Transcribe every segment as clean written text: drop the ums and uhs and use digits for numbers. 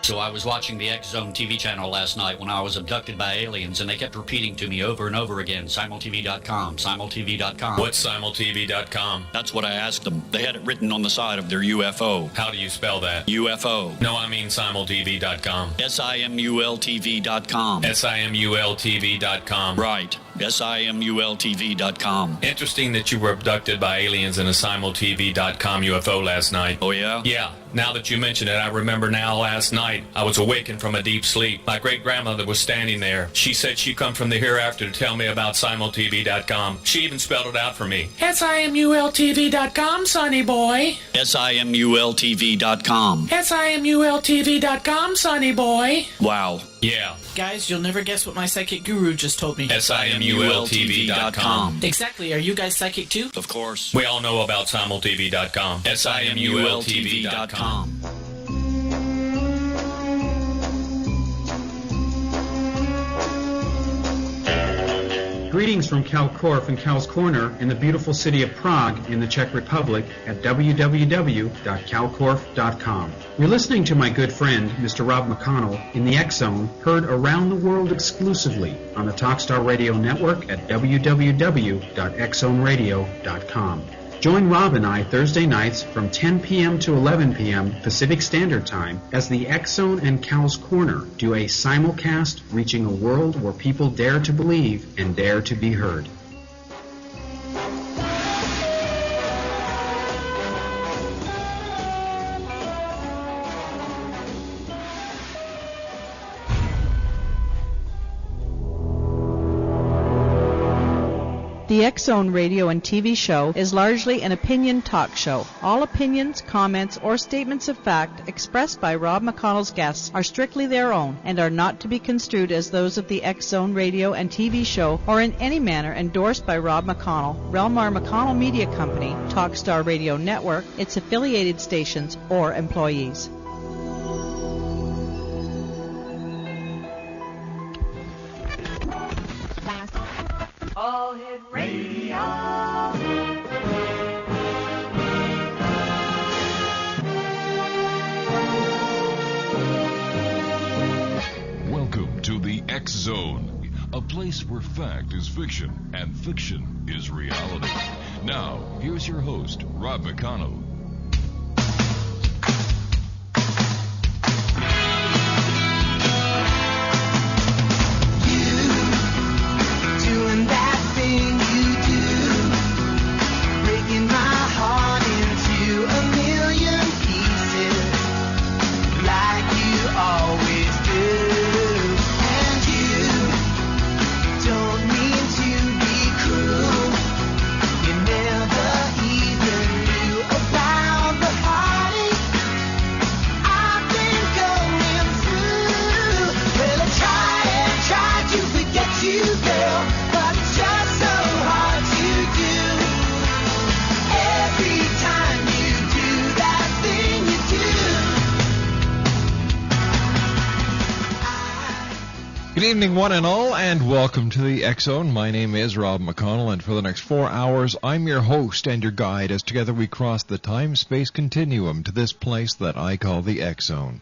So I was watching the X-Zone TV channel last night when I was abducted by aliens, and they kept repeating to me over and over again, simultv.com, simultv.com. What's simultv.com? That's what I asked them. They had it written on the side of their UFO. How do you spell that? UFO. No, I mean simultv.com. simultv.com. simultv.com. Right. simultv.com. Interesting that you were abducted by aliens in a simultv.com UFO last night. Oh, yeah? Yeah. Now that you mention it, I remember now last night I was awakened from a deep sleep. My great-grandmother was standing there. She said she'd come from the hereafter to tell me about simultv.com. She even spelled it out for me. simultv.com, sonny boy. simultv.com. simultv.com, sonny boy. Wow. Yeah. Guys, you'll never guess what my psychic guru just told me. simultv.com. Exactly. Are you guys psychic too? Of course. We all know about simultv.com. simultv.com. Greetings from Cal Korff and Cal's Corner in the beautiful city of Prague in the Czech Republic at www.calkorff.com. You're listening to my good friend, Mr. Rob McConnell, in the X-Zone, heard around the world exclusively on the Talkstar Radio Network at www.xzoneradio.com. Join Rob and I Thursday nights from 10 p.m. to 11 p.m. Pacific Standard Time as the X-Zone and Cal's Corner do a simulcast reaching a world where people dare to believe and dare to be heard. The X-Zone radio and TV show is largely an opinion talk show. All opinions, comments, or statements of fact expressed by Rob McConnell's guests are strictly their own and are not to be construed as those of the X-Zone radio and TV show or in any manner endorsed by Rob McConnell, Relmar McConnell Media Company, Talkstar Radio Network, its affiliated stations, or employees. All Hit Radio. Welcome to the X-Zone, a place where fact is fiction and fiction is reality. Now, here's your host, Rob McConnell. Good evening, one and all, and welcome to the X-Zone. My name is Rob McConnell, and for the next 4 hours, I'm your host and your guide as together we cross the time-space continuum to this place that I call the X-Zone.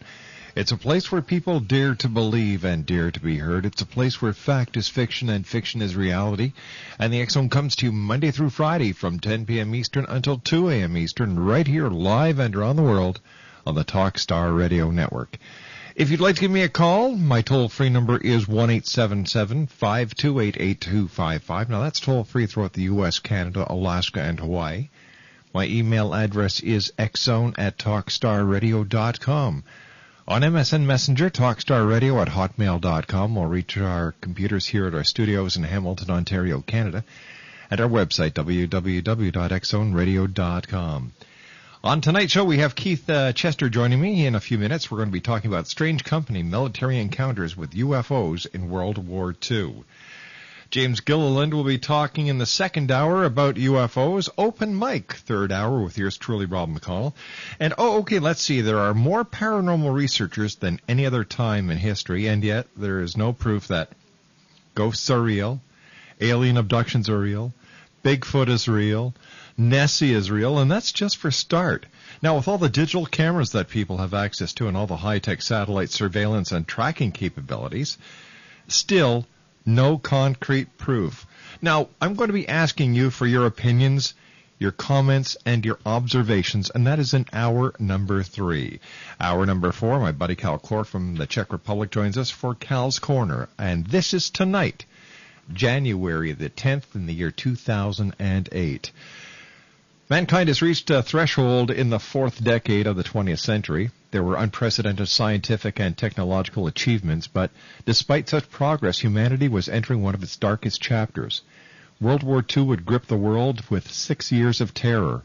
It's a place where people dare to believe and dare to be heard. It's a place where fact is fiction and fiction is reality. And the X-Zone comes to you Monday through Friday from 10 p.m. Eastern until 2 a.m. Eastern, right here live and around the world on the Talkstar Radio Network. If you'd like to give me a call, my toll-free number is 1-877-528-8255. Now, that's toll-free throughout the U.S., Canada, Alaska, and Hawaii. My email address is xzone@talkstarradio.com. On MSN Messenger, talkstarradio@hotmail.com. We'll reach our computers here at our studios in Hamilton, Ontario, Canada, and our website, www.xzoneradio.com. On tonight's show, we have Keith Chester joining me. In a few minutes, we're going to be talking about strange company military encounters with UFOs in World War II. James Gilliland will be talking in the second hour about UFOs. Open mic, third hour, with yours truly, Rob McConnell. And, let's see. There are more paranormal researchers than any other time in history, and yet there is no proof that ghosts are real, alien abductions are real, Bigfoot is real, Nessie is real, and that's just for start. Now, with all the digital cameras that people have access to and all the high-tech satellite surveillance and tracking capabilities, still no concrete proof. Now, I'm going to be asking you for your opinions, your comments, and your observations, and that is in hour number 3. Hour number 4, my buddy Cal Klor from the Czech Republic joins us for Cal's Corner, and this is tonight, January the 10th in the year 2008. Mankind has reached a threshold in the 4th decade of the 20th century. There were unprecedented scientific and technological achievements, but despite such progress, humanity was entering one of its darkest chapters. World War II would grip the world with 6 years of terror.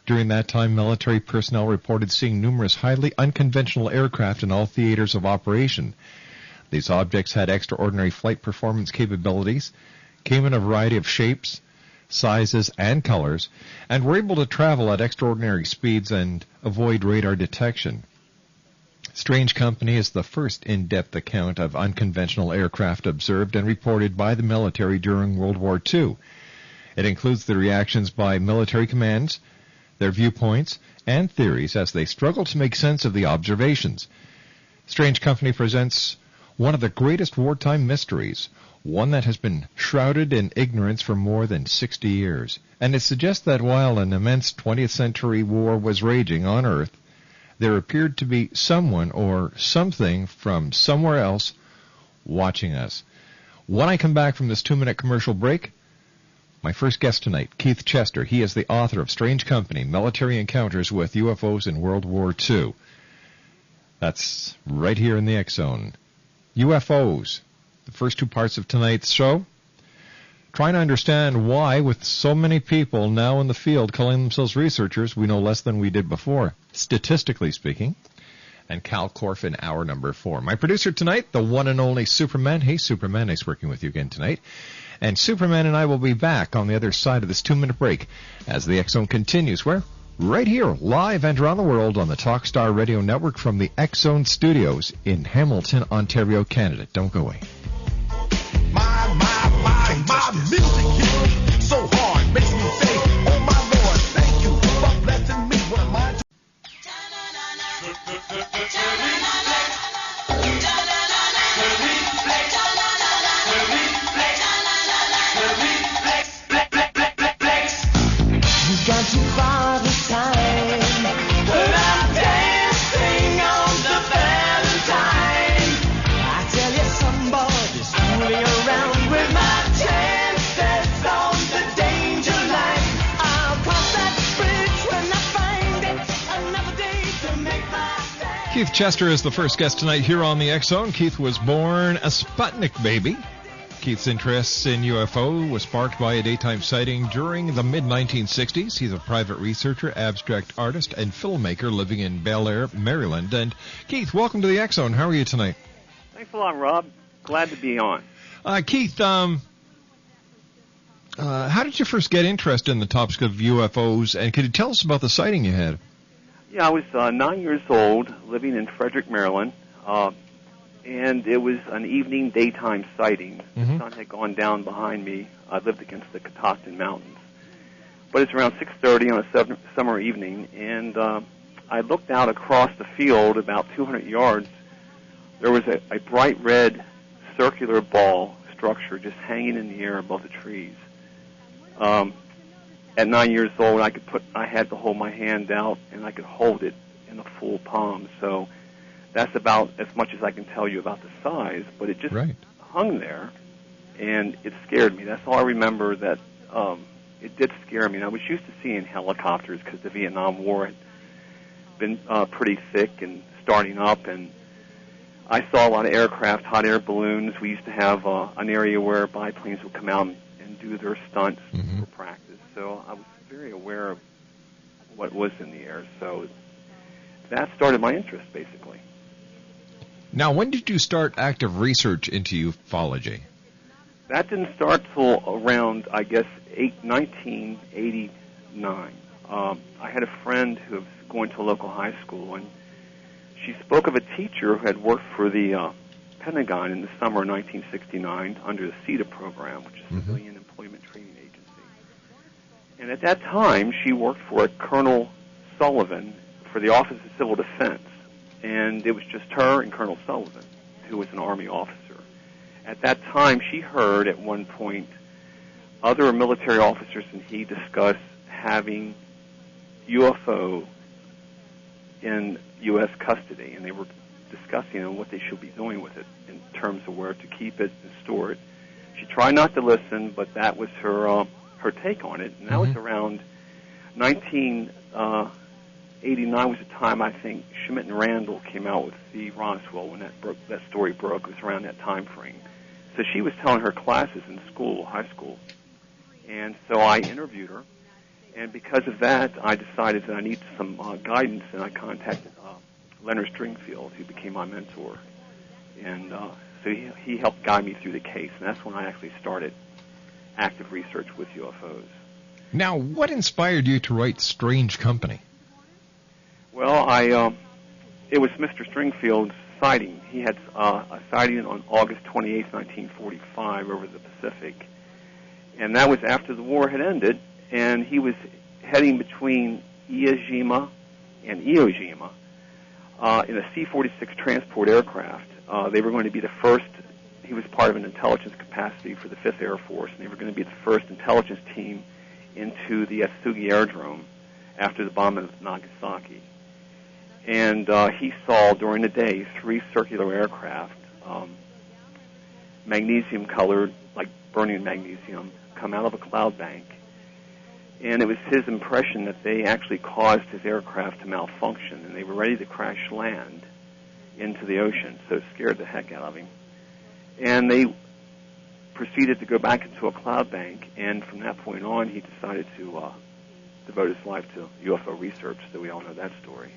During that time, military personnel reported seeing numerous highly unconventional aircraft in all theaters of operation. These objects had extraordinary flight performance capabilities, came in a variety of shapes, sizes, and colors, and were able to travel at extraordinary speeds and avoid radar detection. Strange Company is the first in-depth account of unconventional aircraft observed and reported by the military during World War II. It includes the reactions by military commands, their viewpoints, and theories as they struggle to make sense of the observations. Strange Company presents one of the greatest wartime mysteries, one that has been shrouded in ignorance for more than 60 years. And it suggests that while an immense 20th century war was raging on Earth, there appeared to be someone or something from somewhere else watching us. When I come back from this 2-minute commercial break, my first guest tonight, Keith Chester. He is the author of Strange Company, Military Encounters with UFOs in World War II. That's right here in the X-Zone. UFOs. The first 2 parts of tonight's show, trying to understand why, with so many people now in the field calling themselves researchers, we know less than we did before, statistically speaking. And Cal Korf in hour number 4. My producer tonight, the one and only Superman. Hey, Superman, nice working with you again tonight. And Superman and I will be back on the other side of this 2-minute break as the X-Zone continues. Where? Right here, live and around the world on the Talkstar Radio Network from the X-Zone Studios in Hamilton, Ontario, Canada. Don't go away. My music hits so hard, makes me say, oh my Lord, thank you for blessing me with my... You got too far this time, but I'm dancing on the Valentine. I tell you, somebody's fooling around with my Keith Chester is the first guest tonight here on the X-Zone. Keith was born a Sputnik baby. Keith's interest in UFO was sparked by a daytime sighting during the mid-1960s. He's a private researcher, abstract artist, and filmmaker living in Bel Air, Maryland. And Keith, welcome to the X-Zone. How are you tonight? Thanks a lot, Rob. Glad to be on. Keith, how did you first get interested in the topic of UFOs, and could you tell us about the sighting you had? Yeah, I was 9 years old, living in Frederick, Maryland, and it was an evening daytime sighting. The sun had gone down behind me. I lived against the Catoctin Mountains. But it's around 6:30 on a summer evening, and I looked out across the field about 200 yards. There was a bright red circular ball structure just hanging in the air above the trees. At 9 years old, I had to hold my hand out, and I could hold it in a full palm. So that's about as much as I can tell you about the size. But it just hung there, and it scared me. That's all I remember. That it did scare me. And I was used to seeing helicopters because the Vietnam War had been pretty thick and starting up, and I saw a lot of aircraft, hot air balloons. We used to have an area where biplanes would come out and do their stunts for practice. So I was very aware of what was in the air. So that started my interest, basically. Now, when did you start active research into ufology? That didn't start till around, I guess, 1989. I had a friend who was going to a local high school, and she spoke of a teacher who had worked for the Pentagon in the summer of 1969 under the CETA program, which is Civilian Employment Training Agency. And at that time, she worked for a Colonel Sullivan for the Office of Civil Defense, and it was just her and Colonel Sullivan, who was an Army officer. At that time, she heard at one point other military officers and he discuss having UFO in U.S. custody, and they were discussing what they should be doing with it in terms of where to keep it and store it. She tried not to listen, but that was her take on it, and that was around 1989 was the time I think Schmidt and Randall came out with the Roswell when that story broke. It was around that time frame. So she was telling her classes in school, high school, and so I interviewed her. And because of that, I decided that I needed some guidance, and I contacted Leonard Stringfield, who became my mentor. And so he helped guide me through the case, and that's when I actually started active research with UFOs. Now, what inspired you to write Strange Company? Well, it was Mr. Stringfield's sighting. He had a sighting on August 28, 1945, over the Pacific. And that was after the war had ended, and he was heading between Iwo and Iwo in a C-46 transport aircraft. They were going to be the first. He was part of an intelligence capacity for the 5th Air Force, and they were going to be the first intelligence team into the Atsugi Aerodrome after the bombing of Nagasaki. And he saw during the day 3 circular aircraft, magnesium-colored, like burning magnesium, come out of a cloud bank. And it was his impression that they actually caused his aircraft to malfunction, and they were ready to crash land into the ocean, so it scared the heck out of him. And they proceeded to go back into a cloud bank, and from that point on, he decided to devote his life to UFO research, so we all know that story.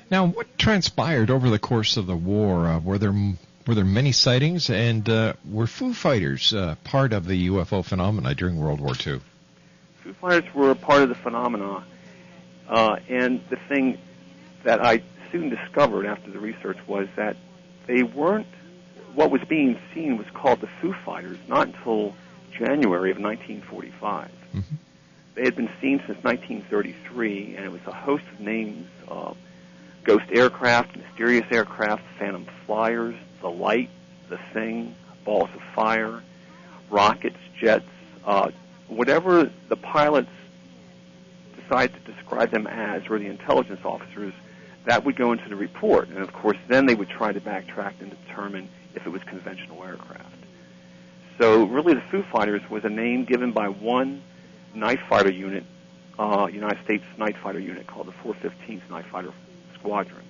Now, what transpired over the course of the war? Were there many sightings, and were Foo Fighters part of the UFO phenomena during World War II? Foo Fighters were a part of the phenomena, and the thing that I soon discovered after the research was that they weren't, what was being seen was called the Foo Fighters, not until January of 1945. Mm-hmm. They had been seen since 1933, and it was a host of names, ghost aircraft, mysterious aircraft, phantom flyers, the light, the thing, balls of fire, rockets, jets, whatever the pilots decided to describe them as, or the intelligence officers, that would go into the report. And, of course, then they would try to backtrack and determine if it was conventional aircraft. So, really, the Foo Fighters was a name given by one night fighter unit, United States night fighter unit called the 415th Night Fighter Squadron.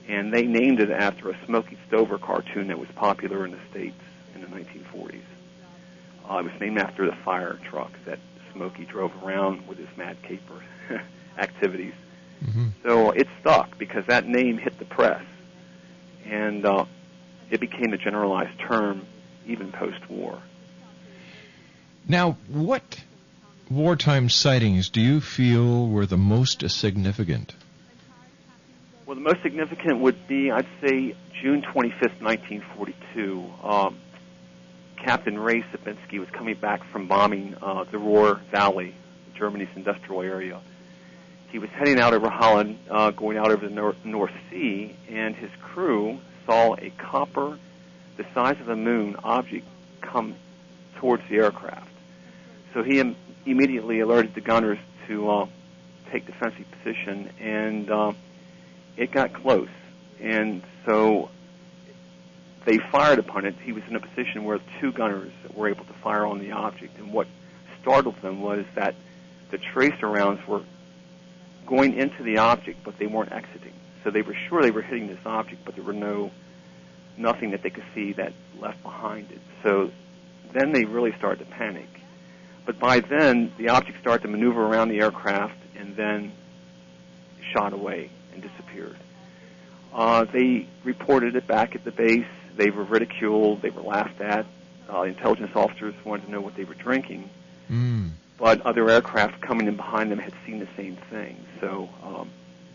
And they named it after a Smokey Stover cartoon that was popular in the States in the 1940s. It was named after the fire truck that Smokey drove around with his Mad Caper activities. Mm-hmm. So it stuck because that name hit the press, and it became a generalized term even post-war. Now, what wartime sightings do you feel were the most significant? Well, the most significant would be, I'd say, June 25th, 1942. Captain Ray Sabinski was coming back from bombing the Ruhr Valley, Germany's industrial area. He was heading out over Holland, going out over the North Sea, and his crew saw a copper, the size of a moon, object come towards the aircraft. So he immediately alerted the gunners to take defensive position, and it got close. And so they fired upon it. He was in a position where 2 gunners were able to fire on the object, and what startled them was that the tracer rounds were going into the object, but they weren't exiting. So they were sure they were hitting this object, but there were nothing that they could see that left behind it. So then they really started to panic. But by then, the object started to maneuver around the aircraft and then shot away and disappeared. They reported it back at the base. They were ridiculed. They were laughed at. Intelligence officers wanted to know what they were drinking. But other aircraft coming in behind them had seen the same thing. So,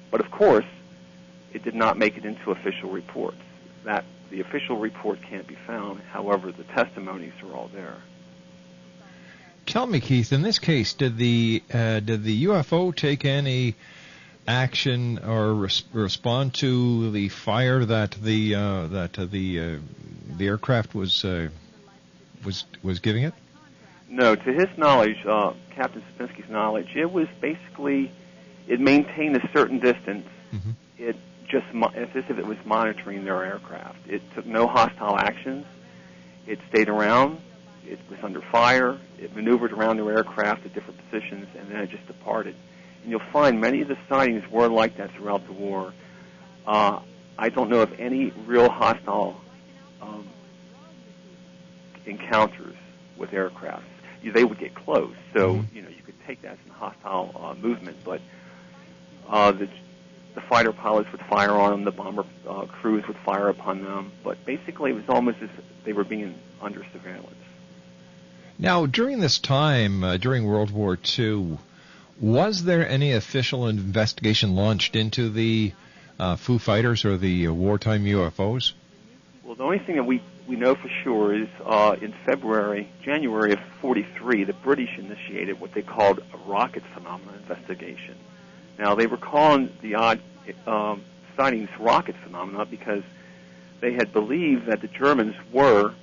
but of course, it did not make it into official reports. That the official report can't be found. However, the testimonies are all there. tell me, Keith, in this case, did the UFO take any action or respond to the fire that the aircraft was giving it? No, to his knowledge, Captain Sapinski's knowledge, it was basically, it maintained a certain distance. Mm-hmm. It just, as if it was monitoring their aircraft. It took no hostile actions. It stayed around. It was under fire. It maneuvered around their aircraft at different positions, and then it just departed. And you'll find many of the sightings were like that throughout the war. I don't know of any real hostile encounters with aircraft. They would get close, so you could take that as a hostile movement. But the fighter pilots would fire on them, the bomber crews would fire upon them. But basically, it was almost as if they were being under surveillance. Now, during this time, during World War II, was there any official investigation launched into the Foo Fighters or the wartime UFOs? Well, the only thing that we know for sure is in January of '43, the British initiated what they called a rocket phenomena investigation. Now, they were calling the odd sightings rocket phenomena because they had believed that the Germans were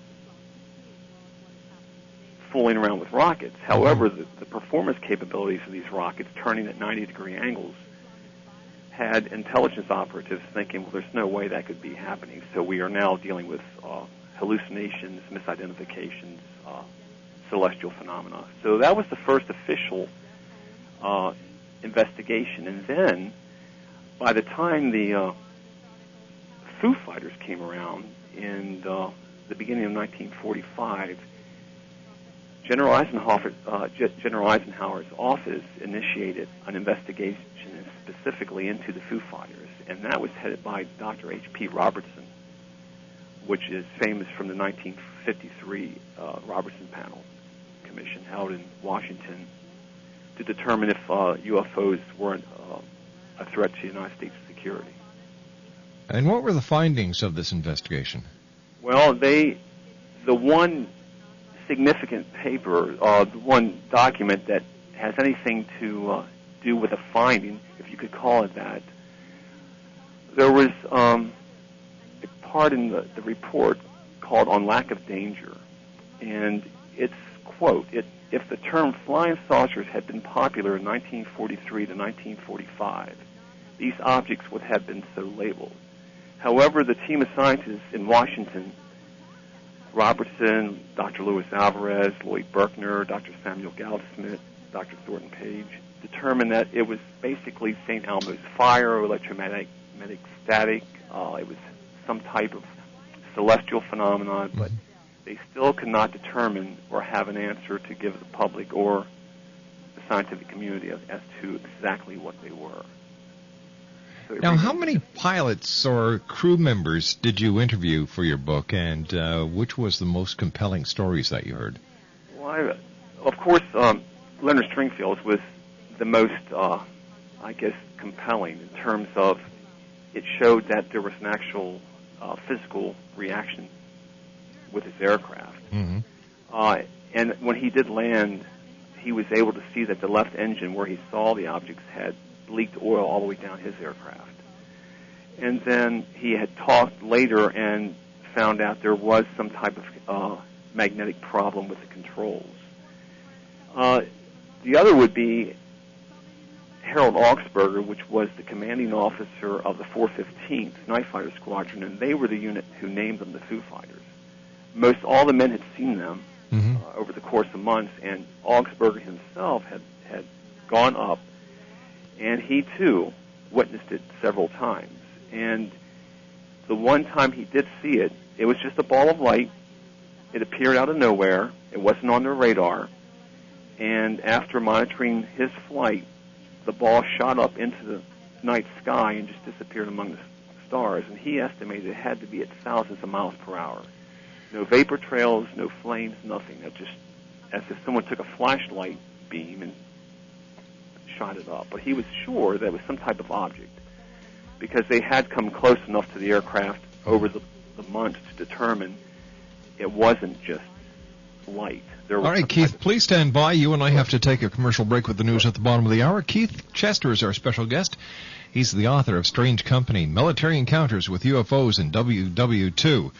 fooling around with rockets. However, the performance capabilities of these rockets, turning at 90-degree angles, had intelligence operatives thinking, well, there's no way that could be happening. So we are now dealing with hallucinations, misidentifications, celestial phenomena. So that was the first official investigation. And then, by the time the Foo Fighters came around in the beginning of 1945, General Eisenhower's office initiated an investigation specifically into the Foo Fighters, and that was headed by Dr. H.P. Robertson, which is famous from the 1953 Robertson Panel Commission held in Washington to determine if UFOs weren't a threat to the United States security. And what were the findings of this investigation? Well, the one significant paper, the one document that has anything to do with a finding, if you could call it that, there was a part in the report called On Lack of Danger, and it's, quote, if the term flying saucers had been popular in 1943 to 1945, these objects would have been so labeled. However, the team of scientists in Washington, Robertson, Dr. Louis Alvarez, Lloyd Berkner, Dr. Samuel Goudsmith, Dr. Thornton Page, determined that it was basically St. Elmo's fire, electromagnetic static. It was some type of celestial phenomenon, but they still could not determine or have an answer to give the public or the scientific community as to exactly what they were. So now, how many pilots or crew members did you interview for your book, and which was the most compelling stories that you heard? Well, of course, Leonard Stringfield was the most, I guess, compelling in terms of it showed that there was an actual physical reaction with his aircraft. Mm-hmm. And when he did land, he was able to see that the left engine where he saw the objects had leaked oil all the way down his aircraft. And then he had talked later and found out there was some type of magnetic problem with the controls. The other would be Harold Augsburger, which was the commanding officer of the 415th Night Fighter Squadron, and they were the unit who named them the Foo Fighters. Most all the men had seen them over the course of months, and Augsburger himself had gone up, and he too witnessed it several times. And the one time he did see it, it was just a ball of light. It appeared out of nowhere. It wasn't on their radar. And after monitoring his flight, the ball shot up into the night sky and just disappeared among the stars. And he estimated it had to be at thousands of miles per hour. No vapor trails, no flames, nothing. It just, as if someone took a flashlight beam and shot it up. But he was sure that it was some type of object, because they had come close enough to the aircraft over the months to determine it wasn't just light. All right, Keith, please stand by. You and I have to take a commercial break with the news at the bottom of the hour. Keith Chester is our special guest. He's the author of Strange Company, Military Encounters with UFOs and WW2.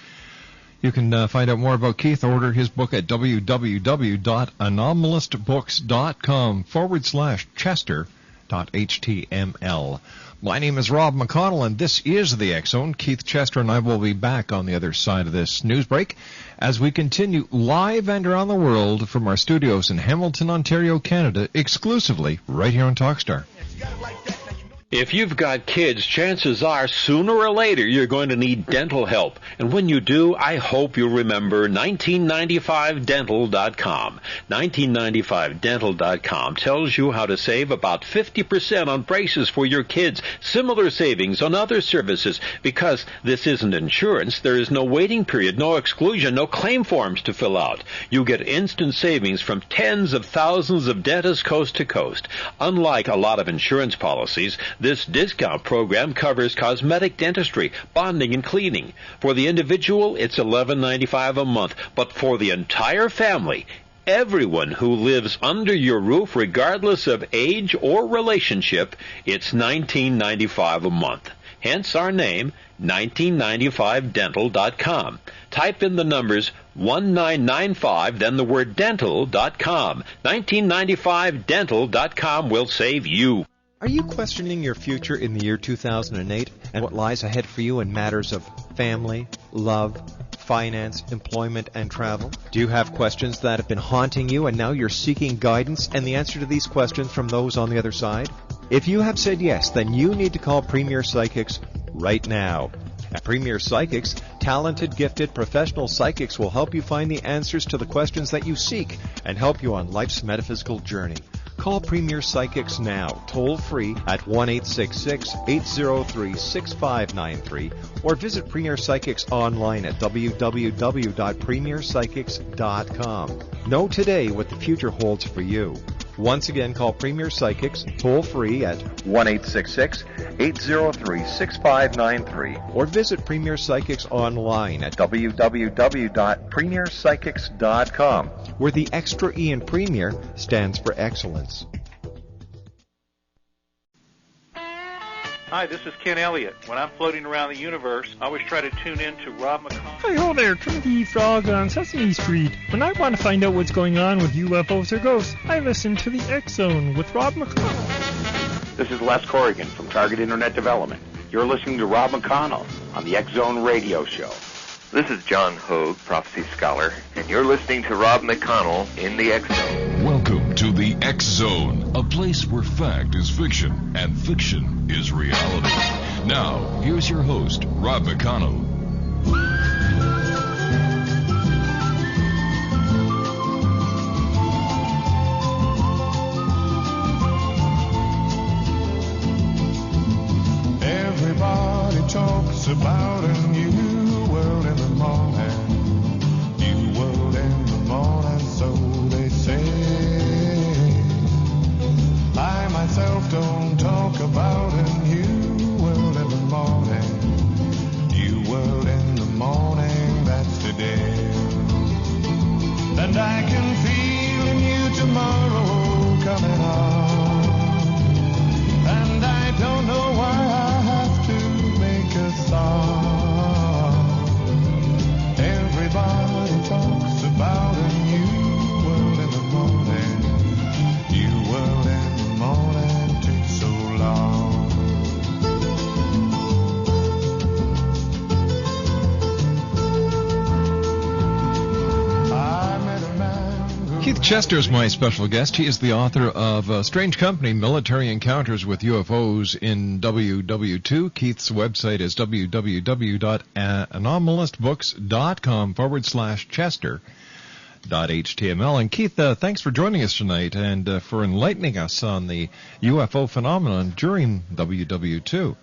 You can find out more about Keith. Order his book at www.anomalistbooks.com/chester.html. My name is Rob McConnell, and this is the X-Zone. Keith Chester and I will be back on the other side of this news break as we continue live and around the world from our studios in Hamilton, Ontario, Canada, exclusively right here on Talkstar. If you've got kids, chances are sooner or later you're going to need dental help. And when you do, I hope you'll remember 1995dental.com. 1995dental.com tells you how to save about 50% on braces for your kids. Similar savings on other services. Because this isn't insurance, there is no waiting period, no exclusion, no claim forms to fill out. You get instant savings from tens of thousands of dentists coast to coast. Unlike a lot of insurance policies, this discount program covers cosmetic dentistry, bonding, and cleaning. For the individual, it's $11.95 a month, but for the entire family, everyone who lives under your roof, regardless of age or relationship, it's $19.95 a month. Hence our name, 1995dental.com. Type in the numbers 1995, then the word dental.com. 1995dental.com will save you. Are you questioning your future in the year 2008 and what lies ahead for you in matters of family, love, finance, employment, and travel? Do you have questions that have been haunting you and now you're seeking guidance and the answer to these questions from those on the other side? If you have said yes, then you need to call Premier Psychics right now. At Premier Psychics, talented, gifted, professional psychics will help you find the answers to the questions that you seek and help you on life's metaphysical journey. Call Premier Psychics now, toll-free at 1-866-803-6593, or visit Premier Psychics online at www.premierpsychics.com. Know today what the future holds for you. Once again, call Premier Psychics toll-free at 1-866-803-6593, or visit Premier Psychics online at www.premierpsychics.com, where the extra E in Premier stands for excellence. Hi, this is Ken Elliott. When I'm floating around the universe, I always try to tune in to Rob McConnell. Hi, ho there, Timothy Frog on Sesame Street. When I want to find out what's going on with UFOs or ghosts, I listen to the X-Zone with Rob McConnell. This is Les Corrigan from Target Internet Development. You're listening to Rob McConnell on the X-Zone Radio Show. This is John Hogue, Prophecy Scholar, and you're listening to Rob McConnell in the X-Zone. Welcome to the X-Zone, a place where fact is fiction and fiction is reality. Now, here's your host, Rob McConnell. Everybody talks about a new world in the morning. New world in the morning, so they say. I myself don't talk about a new world in the morning. New world in the morning, that's today. And I can feel a new tomorrow coming on. And I don't know why I have to make a song. Everybody talks about a new world in the morning. New world in the morning takes so long. Keith Chester is my special guest. He is the author of Strange Company, Military Encounters with UFOs in WW2. Keith's website is www.anomalistbooks.com/chester.html. And Keith, thanks for joining us tonight and for enlightening us on the UFO phenomenon during WW2.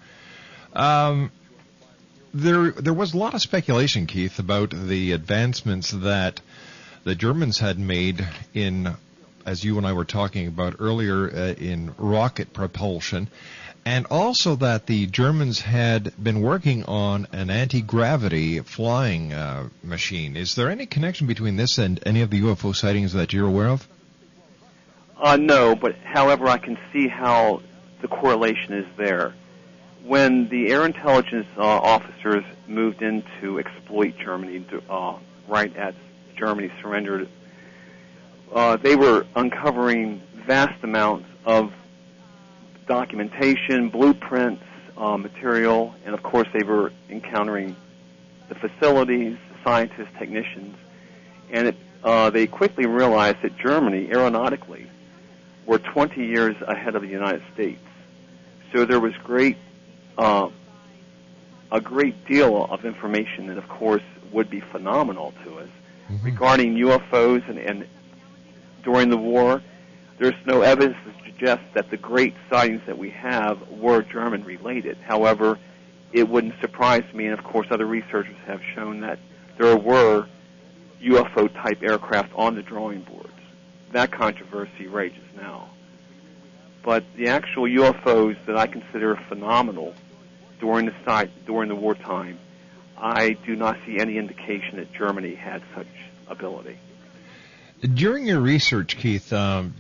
There was a lot of speculation, Keith, about the advancements that the Germans had made in, as you and I were talking about earlier, in rocket propulsion. and also that the Germans had been working on an anti-gravity flying machine. Is there any connection between this and any of the UFO sightings that you're aware of? No, but however, I can see how the correlation is there. When the air intelligence officers moved in to exploit Germany, right as Germany surrendered, they were uncovering vast amounts of documentation, blueprints, material, and of course they were encountering the facilities, scientists, technicians, and they quickly realized that Germany, aeronautically, were 20 years ahead of the United States. So there was a great deal of information that, of course, would be phenomenal to us regarding UFOs, and during the war, there's no evidence to suggest that the great sightings that we have were German-related. However, it wouldn't surprise me, and of course other researchers have shown that there were UFO-type aircraft on the drawing boards. That controversy rages now. But the actual UFOs that I consider phenomenal during the wartime, I do not see any indication that Germany had such ability. During your research, Keith,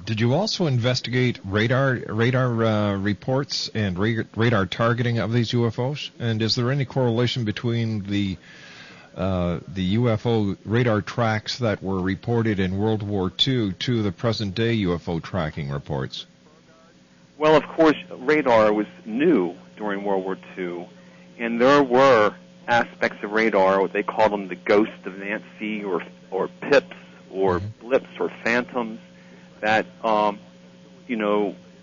did you also investigate radar reports and radar targeting of these UFOs? And is there any correlation between the UFO radar tracks that were reported in World War II to the present-day UFO tracking reports? Well, of course, radar was new during World War II, and there were aspects of radar, they called them the ghosts of Nancy or pips or blips or phantoms, that,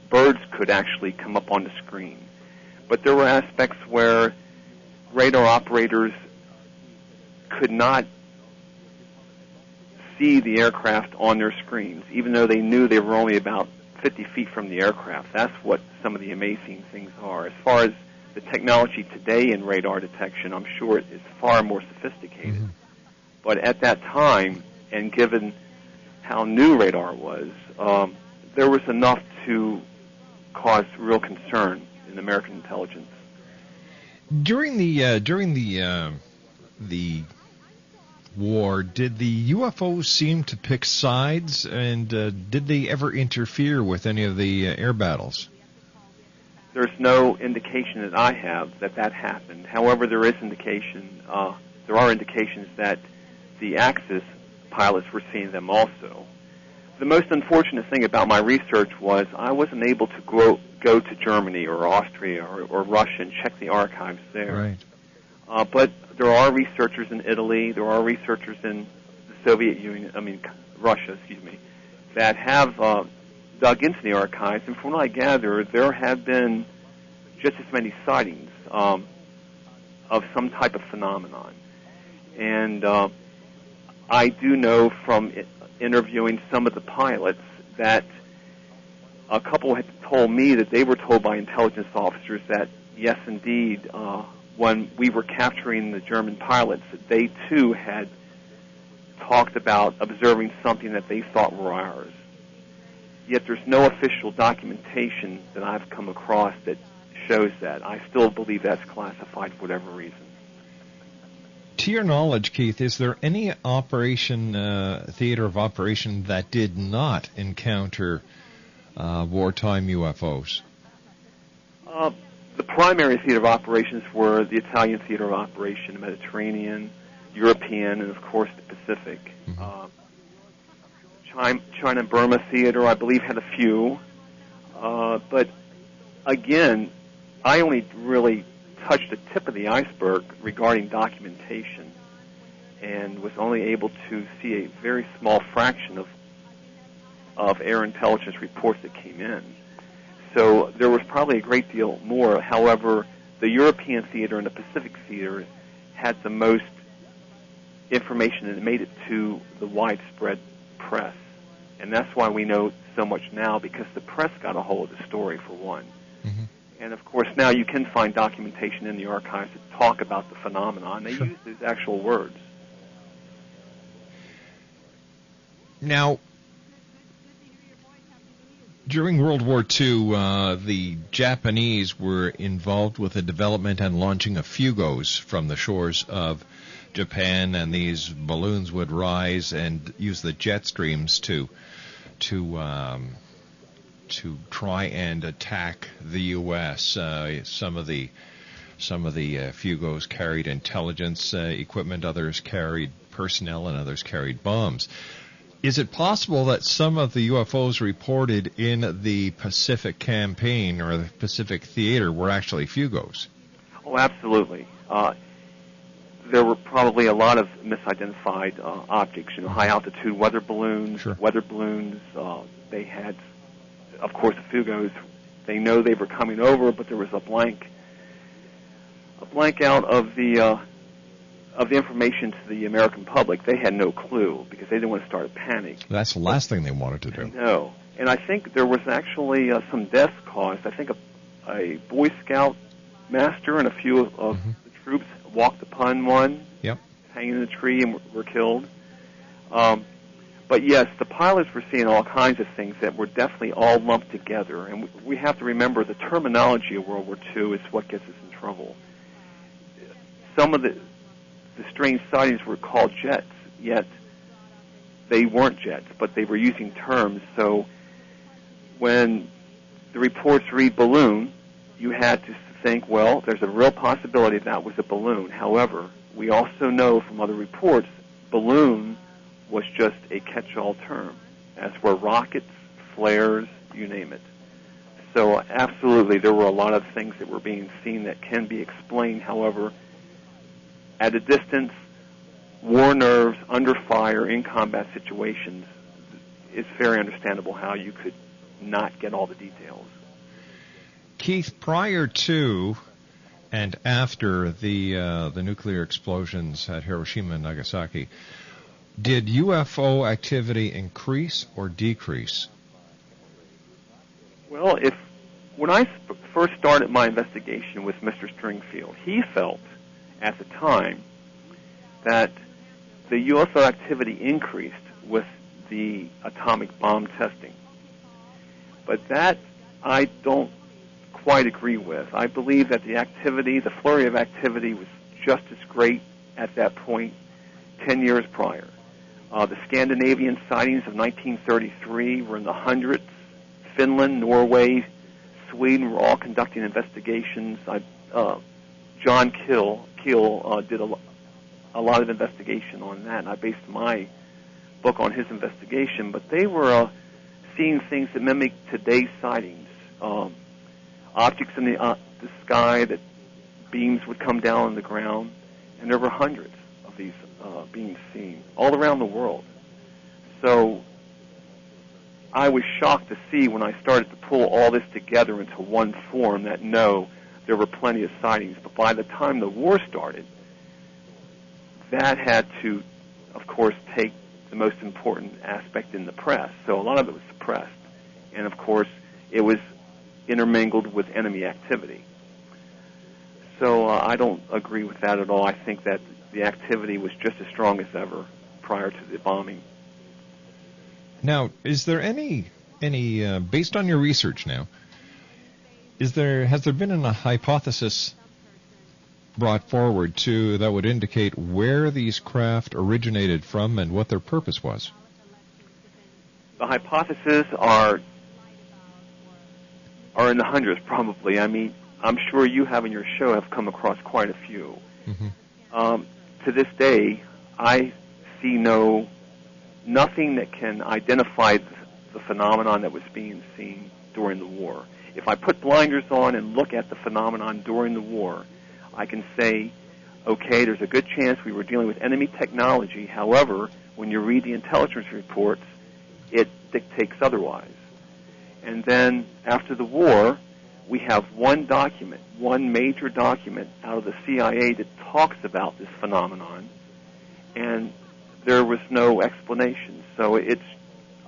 birds could actually come up on the screen. But there were aspects where radar operators could not see the aircraft on their screens, even though they knew they were only about 50 feet from the aircraft. That's what some of the amazing things are. As far as the technology today in radar detection, I'm sure it is far more sophisticated. But at that time, and given how new radar was, there was enough to cause real concern in American intelligence. During the war, did the UFOs seem to pick sides, and did they ever interfere with any of the air battles? There's no indication that I have that happened. However, there are indications that the Axis pilots were seeing them also. The most unfortunate thing about my research was I wasn't able to go to Germany or Austria or Russia and check the archives there. Right. But there are researchers in Italy, there are researchers in the Russia, that have dug into the archives, and from what I gather, there have been just as many sightings of some type of phenomenon. And I do know from interviewing some of the pilots that a couple had told me that they were told by intelligence officers that, yes, indeed, when we were capturing the German pilots, that they too had talked about observing something that they thought were ours. Yet there's no official documentation that I've come across that shows that. I still believe that's classified for whatever reason. To your knowledge, Keith, is there any theater of operation that did not encounter wartime UFOs? The primary theater of operations were the Italian theater of operation, the Mediterranean, European, and of course the Pacific. China-Burma theater, I believe, had a few. But again, I only really touched the tip of the iceberg regarding documentation and was only able to see a very small fraction of air intelligence reports that came in. So there was probably a great deal more. However, the European theater and the Pacific theater had the most information and it made it to the widespread press. And that's why we know so much now, because the press got a hold of the story, for one. And, of course, now you can find documentation in the archives that talk about the phenomenon. They use these actual words. Now, During World War II, the Japanese were involved with the development and launching of Fugos from the shores of Japan, and these balloons would rise and use the jet streams to try and attack the U.S. Some of the Fugos carried intelligence equipment, others carried personnel, and others carried bombs. Is it possible that some of the UFOs reported in the Pacific campaign or the Pacific theater were actually Fugos? Oh, absolutely. There were probably a lot of misidentified objects, high-altitude weather balloons, they had, of course, the Fugos. They know they were coming over, but there was a blank out of the information to the American public. They had no clue because they didn't want to start a panic. That's the last thing they wanted to do. No. And I think there was actually some deaths caused. I think a Boy Scout master and a few of the troops walked upon one, hanging in a tree, and were killed. But yes, the pilots were seeing all kinds of things that were definitely all lumped together. And we have to remember the terminology of World War II is what gets us in trouble. Some of the strange sightings were called jets, yet they weren't jets, but they were using terms. So when the reports read balloon, you had to think, well, there's a real possibility that was a balloon. However, we also know from other reports, balloon was just a catch-all term, as were rockets, flares, you name it. So absolutely, there were a lot of things that were being seen that can be explained. However, at a distance, war nerves, under fire, in combat situations, it's very understandable how you could not get all the details. Keith, prior to and after the nuclear explosions at Hiroshima and Nagasaki, did UFO activity increase or decrease? Well, when I first started my investigation with Mr. Stringfield, he felt at the time that the UFO activity increased with the atomic bomb testing. But that I don't quite agree with. I believe that the flurry of activity was just as great at that point 10 years prior. The Scandinavian sightings of 1933 were in the hundreds. Finland, Norway, Sweden were all conducting investigations. John Keel did a lot of investigation on that, and I based my book on his investigation. But they were seeing things that mimic today's sightings. Objects in the sky that beams would come down on the ground, and there were hundreds of these being seen all around the world. So I was shocked to see when I started to pull all this together into one form that no, there were plenty of sightings. But by the time the war started, that had to, of course, take the most important aspect in the press. So a lot of it was suppressed. And, of course, it was intermingled with enemy activity. So I don't agree with that at all. I think that the activity was just as strong as ever prior to the bombing. Now, is there any based on your research now, has there been a hypothesis brought forward that would indicate where these craft originated from and what their purpose was? The hypotheses are in the hundreds, probably. I mean, I'm sure you have in your show have come across quite a few. Mm-hmm. To this day, I see nothing that can identify the phenomenon that was being seen during the war. If I put blinders on and look at the phenomenon during the war, I can say, okay, there's a good chance we were dealing with enemy technology. However, when you read the intelligence reports, it dictates otherwise. And then after the war, we have one major document out of the CIA that talks about this phenomenon, and there was no explanation. So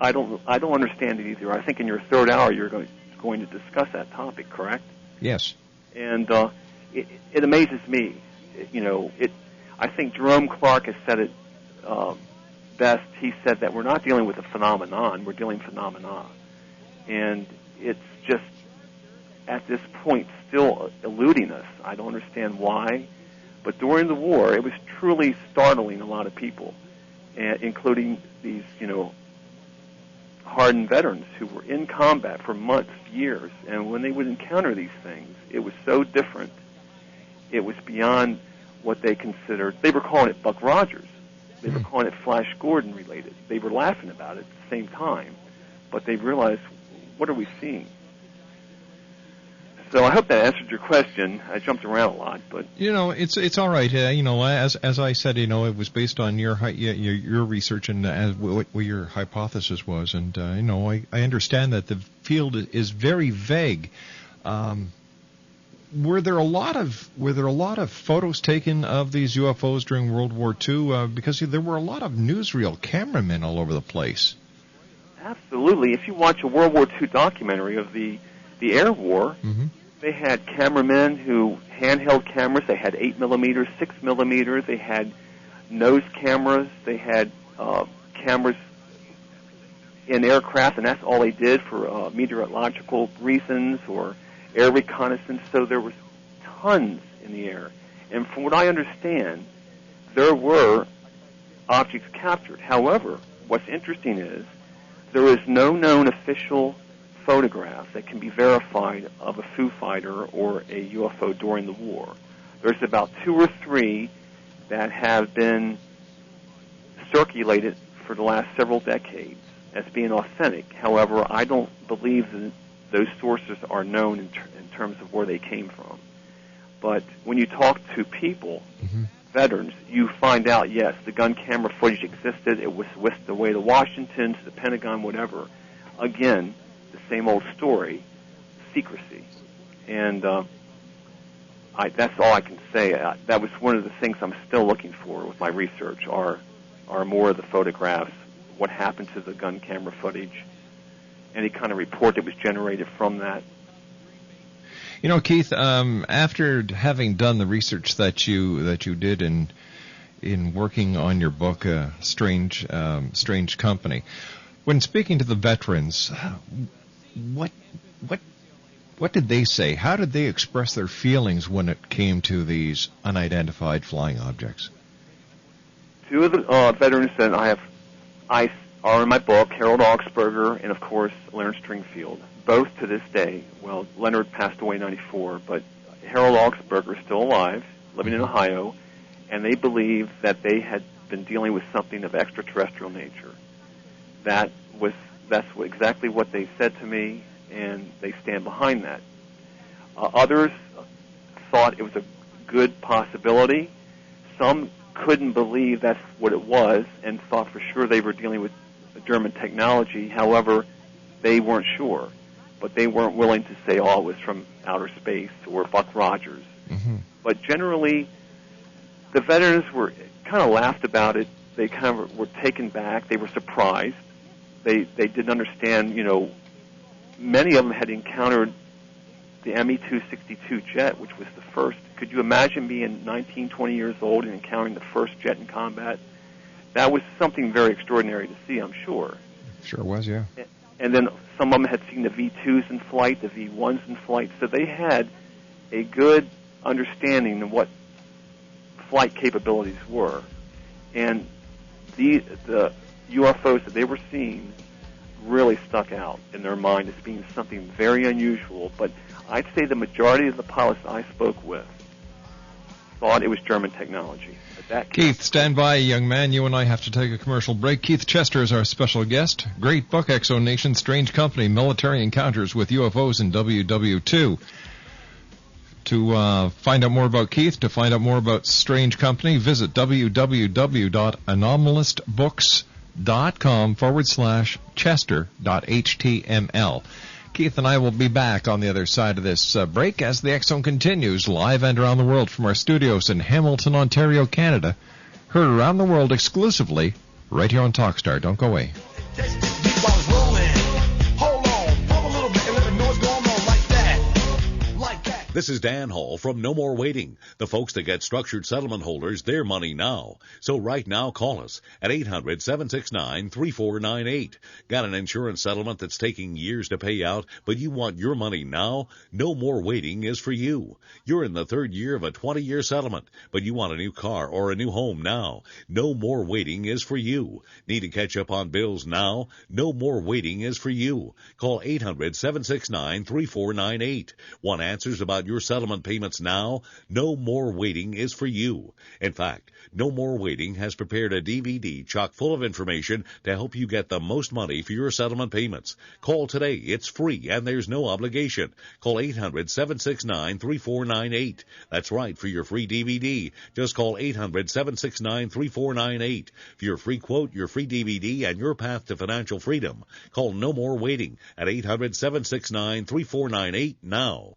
I don't understand it either. I think in your third hour you're going to discuss that topic, correct? Yes. And it amazes me. I think Jerome Clark has said it best. He said that we're not dealing with a phenomenon, we're dealing phenomena. and it's just at this point still eluding us. I don't understand why, but during the war, it was truly startling a lot of people, including these, hardened veterans who were in combat for months, years, and when they would encounter these things, it was so different. It was beyond what they considered. They were calling it Buck Rogers. They were calling it Flash Gordon related. They were laughing about it at the same time, but they realized, what are we seeing? So I hope that answered your question. I jumped around a lot, but it's all right. As I said, it was based on your research and what your hypothesis was, and I understand that the field is very vague. Were there a lot of photos taken of these UFOs during World War II? Because there were a lot of newsreel cameramen all over the place. Absolutely. If you watch a World War II documentary of the air war, they had cameramen who handheld cameras. They had 8mm, 6mm. They had nose cameras. They had cameras in aircraft, and that's all they did for meteorological reasons or air reconnaissance. So there was tons in the air. And from what I understand, there were objects captured. However, what's interesting is there is no known official photograph that can be verified of a Foo Fighter or a UFO during the war. There's about 2 or 3 that have been circulated for the last several decades as being authentic. However, I don't believe that those sources are known in terms of where they came from. But when you talk to people, veterans, you find out, yes, the gun camera footage existed. It was whisked away to Washington, to the Pentagon, whatever. Again, the same old story, secrecy. And that's all I can say. That was one of the things I'm still looking for with my research, are more of the photographs, what happened to the gun camera footage, any kind of report that was generated from that. Keith, after having done the research that you did in working on your book, Strange Company, when speaking to the veterans, what did they say? How did they express their feelings when it came to these unidentified flying objects? 2 of the veterans that I are in my book, Harold Augsburger and, of course, Leonard Stringfield. Both to this day, well, Leonard passed away in 94, but Harold Augsburger is still alive, living in Ohio, and they believe that they had been dealing with something of extraterrestrial nature. That's exactly what they said to me, and they stand behind that. Others thought it was a good possibility. Some couldn't believe that's what it was and thought for sure they were dealing with German technology. However, they weren't sure. But they weren't willing to say, it was from outer space or Buck Rogers. But generally, the veterans were kind of laughed about it. They kind of were taken back. They were surprised. They didn't understand, many of them had encountered the ME-262 jet, which was the first. Could you imagine being 19, 20 years old and encountering the first jet in combat? That was something very extraordinary to see, I'm sure. Sure was, yeah. And then some of them had seen the V-2s in flight, the V-1s in flight, so they had a good understanding of what flight capabilities were. And the UFOs that they were seeing really stuck out in their mind as being something very unusual. But I'd say the majority of the pilots I spoke with thought it was German technology. Keith, stand by, young man. You and I have to take a commercial break. Keith Chester is our special guest. Great book, Exonation, Strange Company, Military Encounters with UFOs in WW2. To find out more about Keith, to find out more about Strange Company, visit www.anomalistbooks.com/Chester.html. Keith and I will be back on the other side of this break as the X Zone continues live and around the world from our studios in Hamilton, Ontario, Canada. Heard around the world exclusively right here on Talkstar. Don't go away. Hold on, pump a little bit and let the noise go on like that. This is Dan Hall from No More Waiting, the folks that get structured settlement holders their money now. So right now, call us at 800-769-3498. Got an insurance settlement that's taking years to pay out, but you want your money now? No More Waiting is for you. You're in the third year of a 20-year settlement, but you want a new car or a new home now. No More Waiting is for you. Need to catch up on bills now? No More Waiting is for you. Call 800-769-3498. Want answers about your settlement payments now? No More Waiting is for you. In fact, No More Waiting has prepared a DVD chock full of information to help you get the most money for your settlement payments. Call today. It's free and there's no obligation. Call 800-769-3498. That's right, for your free DVD. Just call 800-769-3498. For your free quote, your free DVD, and your path to financial freedom. Call No More Waiting at 800-769-3498 now.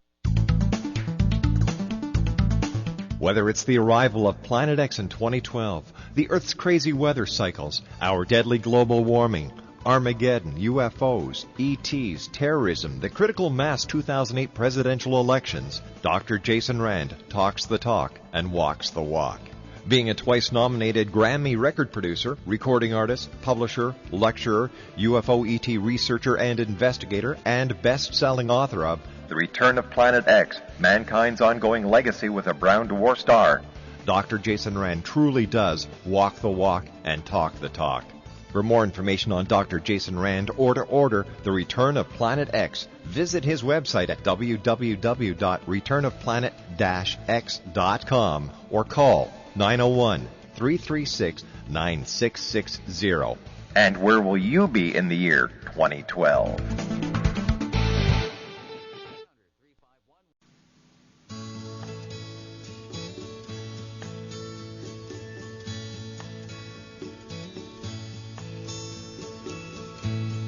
Whether it's the arrival of Planet X in 2012, the Earth's crazy weather cycles, our deadly global warming, Armageddon, UFOs, ETs, terrorism, the critical mass 2008 presidential elections, Dr. Jason Rand talks the talk and walks the walk. Being a twice-nominated Grammy record producer, recording artist, publisher, lecturer, UFO ET researcher and investigator, and best-selling author of The Return of Planet X, Mankind's Ongoing Legacy with a Brown Dwarf Star, Dr. Jason Rand truly does walk the walk and talk the talk. For more information on Dr. Jason Rand or to order The Return of Planet X, visit his website at www.returnofplanet-x.com or call 901-336-9660. And where will you be in the year 2012?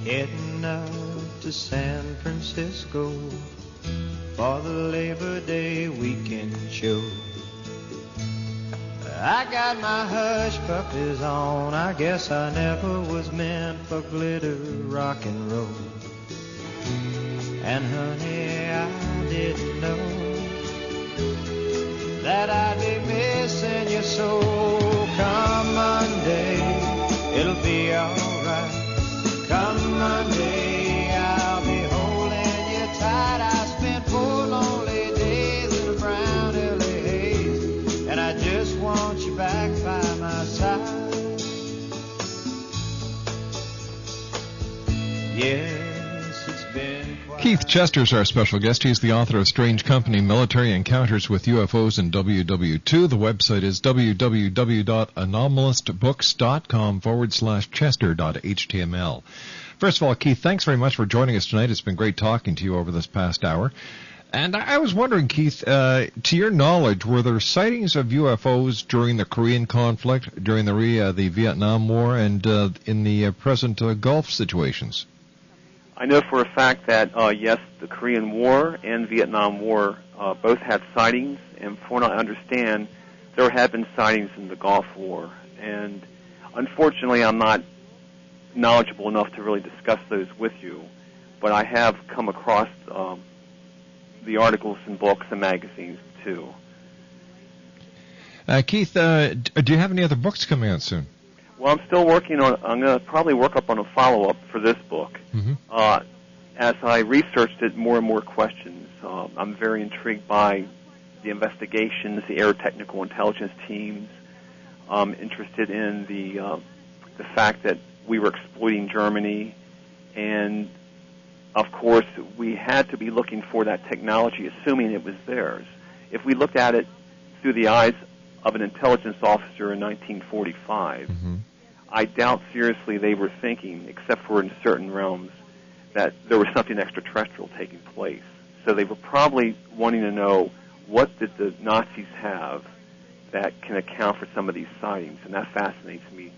Heading out to San Francisco for the Labor Day weekend show. I got my hush puppies on. I guess I never was meant for glitter rock and roll. And honey, I didn't know that I'd be missing you so. Come Monday, it'll be alright. Come Monday, I'll be holding you tight. I spent 4 lonely days in a brown LA haze, and I just want you back by my side. Yes, it's been quite... Keith Chester's our special guest. He's the author of Strange Company, Military Encounters with UFOs and WW2. The website is www.anomalistbooks.com/chester.html. First of all, Keith, thanks very much for joining us tonight. It's been great talking to you over this past hour. And I was wondering, Keith, to your knowledge, were there sightings of UFOs during the Korean conflict, during the Vietnam War, and in the present Gulf situations? I know for a fact that, yes, the Korean War and Vietnam War both had sightings, and from what I understand, there have been sightings in the Gulf War. And unfortunately, I'm not knowledgeable enough to really discuss those with you, but I have come across the articles in books and magazines, too. Keith, do you have any other books coming out soon? Well, I'm still working on, I'm going to probably work up on a follow-up for this book. Mm-hmm. As I researched it, more and more questions. I'm very intrigued by the investigations, the air technical intelligence teams. I'm interested in the fact that we were exploiting Germany, and of course, we had to be looking for that technology, assuming it was theirs. If we looked at it through the eyes of an intelligence officer in 1945, mm-hmm. I doubt seriously they were thinking, except for in certain realms, that there was something extraterrestrial taking place. So they were probably wanting to know, what did the Nazis have that can account for some of these sightings, and that fascinates me.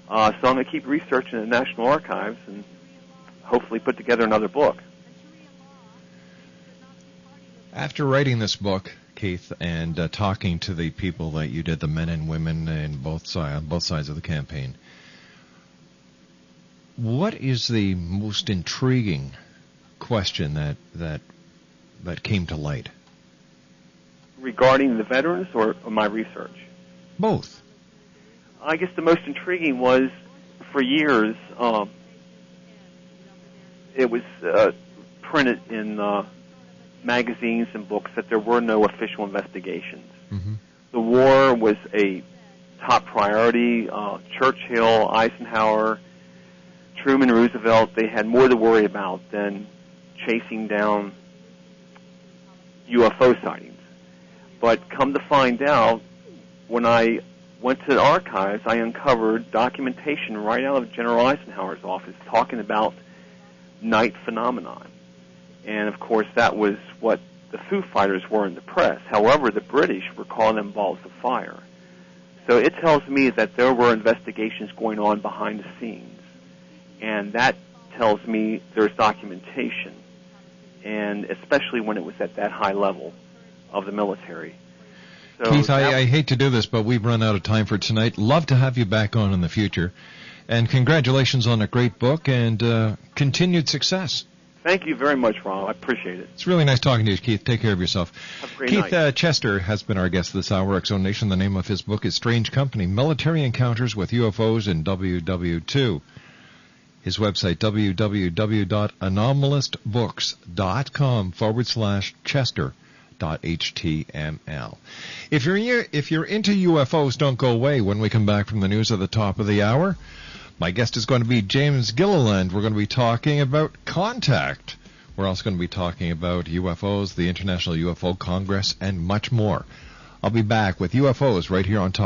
So I'm going to keep researching the National Archives and hopefully put together another book. After writing this book, Keith, and talking to the people that you did, the men and women on both sides of the campaign, what is the most intriguing question that came to light? regarding the veterans or my research? Both. I guess the most intriguing was, for years, it was printed in magazines and books that there were no official investigations. Mm-hmm. The war was a top priority. Churchill, Eisenhower, Truman, Roosevelt, they had more to worry about than chasing down UFO sightings. But come to find out, when I went to the archives, I uncovered documentation right out of General Eisenhower's office talking about night phenomenon. And, of course, that was what the Foo Fighters were in the press. However, the British were calling them balls of fire. So it tells me that there were investigations going on behind the scenes. And that tells me there's documentation, and especially when it was at that high level of the military. So Keith, I hate to do this, but we've run out of time for tonight. Love to have you back on in the future. And congratulations on a great book and continued success. Thank you very much, Ron. I appreciate it. It's really nice talking to you, Keith. Take care of yourself. Have a great Keith night. Chester has been our guest this hour, X Zone Nation. The name of his book is Strange Company, Military Encounters with UFOs in WW2. His website, www.anomalistbooks.com/Chester.html. If you're into UFOs, don't go away. When we come back from the news at the top of the hour, my guest is going to be James Gilliland. We're going to be talking about Contact. We're also going to be talking about UFOs, the International UFO Congress, and much more. I'll be back with UFOs right here on top.